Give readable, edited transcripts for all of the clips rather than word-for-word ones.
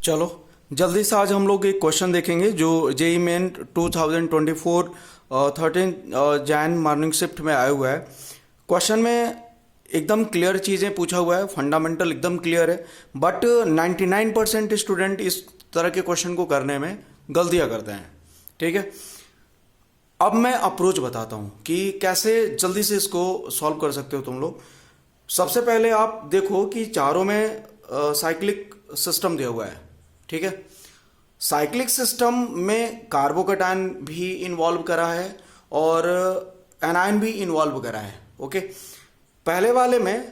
चलो जल्दी से आज हम लोग एक क्वेश्चन देखेंगे जो JEE main 2024 13 Jan morning shift में आया हुआ है। क्वेश्चन में एकदम क्लियर चीज़ें पूछा हुआ है, फंडामेंटल एकदम क्लियर है, बट 99% स्टूडेंट इस तरह के क्वेश्चन को करने में गलतियाँ करते हैं। ठीक है, अब मैं अप्रोच बताता हूँ कि कैसे जल्दी से इसको सॉल्व कर सकते हो तुम लोग। सबसे पहले आप देखो कि चारों में साइक्लिक सिस्टम दिया हुआ है। ठीक है, साइक्लिक सिस्टम में कार्बोकैटायन भी इन्वॉल्व करा है और एनायन भी इन्वॉल्व करा है। ओके, पहले वाले में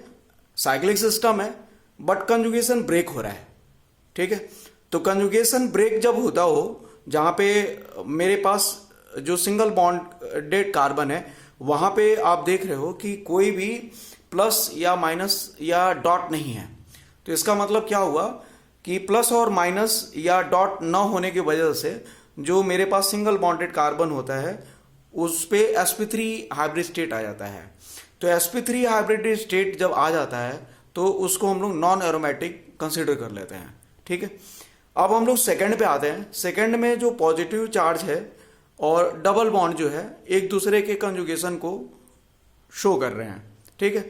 साइक्लिक सिस्टम है बट कंजुगेशन ब्रेक हो रहा है। ठीक है, तो कंजुगेशन ब्रेक जब होता हो, जहाँ पे मेरे पास जो सिंगल बॉन्डेड कार्बन है वहाँ पे आप देख रहे हो कि कोई भी प्लस या माइनस या डॉट नहीं है। तो इसका मतलब क्या हुआ कि प्लस और माइनस या डॉट न होने की वजह से जो मेरे पास सिंगल बॉन्डेड कार्बन होता है उस पे sp3 हाइब्रिड स्टेट आ जाता है। तो sp3 हाइब्रिड स्टेट जब आ जाता है तो उसको हम लोग नॉन एरोमेटिक कंसिडर कर लेते हैं। ठीक है, अब हम लोग सेकंड पे आते हैं। सेकंड में जो पॉजिटिव चार्ज है और डबल बॉन्ड जो है एक दूसरे के कंजुगेशन को शो कर रहे हैं। ठीक है,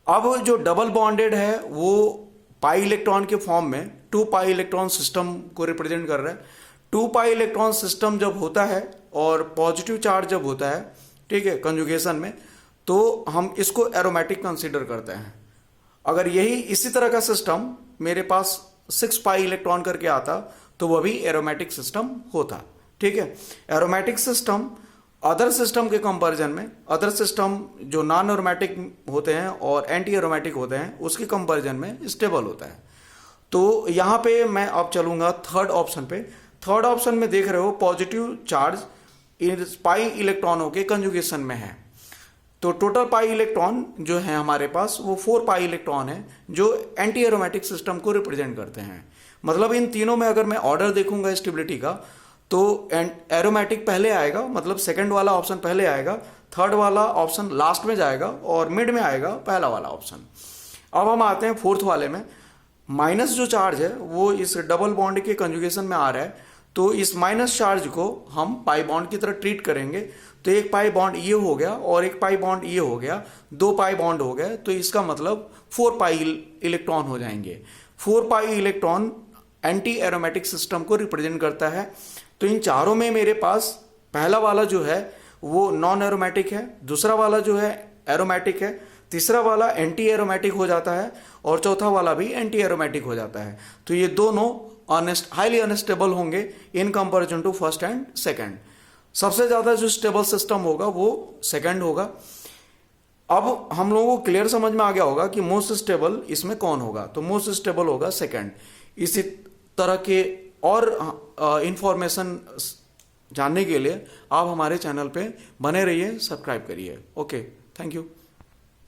अब जो डबल बॉन्डेड है वो पाई इलेक्ट्रॉन के फॉर्म में 2 पाई इलेक्ट्रॉन सिस्टम को रिप्रेजेंट कर रहा है। 2 पाई इलेक्ट्रॉन सिस्टम जब होता है और पॉजिटिव चार्ज जब होता है, ठीक है, कंजुगेशन में, तो हम इसको एरोमेटिक कंसीडर करते हैं। अगर यही इसी तरह का सिस्टम मेरे पास 6 पाई इलेक्ट्रॉन करके आता तो वह भी एरोमेटिक सिस्टम होता। ठीक है, एरोमेटिक सिस्टम अदर सिस्टम के कंपैरिजन में, अदर सिस्टम जो नॉन एरोमेटिक होते हैं और एंटी एरोमेटिक होते हैं उसके कंपैरिजन में स्टेबल होता है। तो यहाँ पे मैं अब चलूंगा थर्ड ऑप्शन पे। थर्ड ऑप्शन में देख रहे हो पॉजिटिव चार्ज पाई इलेक्ट्रॉनों के कंजुगेशन में है। तो टोटल पाई इलेक्ट्रॉन जो है हमारे पास वो 4 पाई इलेक्ट्रॉन है जो एंटी एरोमेटिक सिस्टम को रिप्रेजेंट करते हैं। मतलब इन तीनों में अगर मैं ऑर्डर देखूंगा स्टेबिलिटी का तो एरोमेटिक पहले आएगा, मतलब सेकंड वाला ऑप्शन पहले आएगा, थर्ड वाला ऑप्शन लास्ट में जाएगा और मिड में आएगा पहला वाला ऑप्शन। अब हम आते हैं फोर्थ वाले में। माइनस जो चार्ज है वो इस डबल बॉन्ड के कंजुगेशन में आ रहा है, तो इस माइनस चार्ज को हम पाई बॉन्ड की तरह ट्रीट करेंगे। तो एक पाई बॉन्ड ये हो गया और एक पाई बॉन्ड ये हो गया, 2 पाई बॉन्ड हो गए, तो इसका मतलब 4 पाई इलेक्ट्रॉन हो जाएंगे। 4 pi electron anti aromatic system को रिप्रेजेंट करता है। तो इन चारों में मेरे पास पहला वाला जो है वो नॉन एरोमेटिक है, दूसरा वाला जो है एरोमेटिक है, तीसरा वाला एंटी एरोमेटिक हो जाता है और चौथा वाला भी एंटी एरोमेटिक हो जाता है। तो ये दोनों हाईली अनस्टेबल होंगे in comparison to first and second. सबसे ज्यादा जो स्टेबल सिस्टम होगा वो सेकंड होगा। अब हम लोगों को क्लियर समझ में आ गया होगा कि मोस्ट स्टेबल इसमें कौन होगा, तो मोस्ट स्टेबल होगा सेकंड। इसी तरह के और इंफॉर्मेशन जानने के लिए आप हमारे चैनल पे बने रहिए, सब्सक्राइब करिए। Okay, thank you.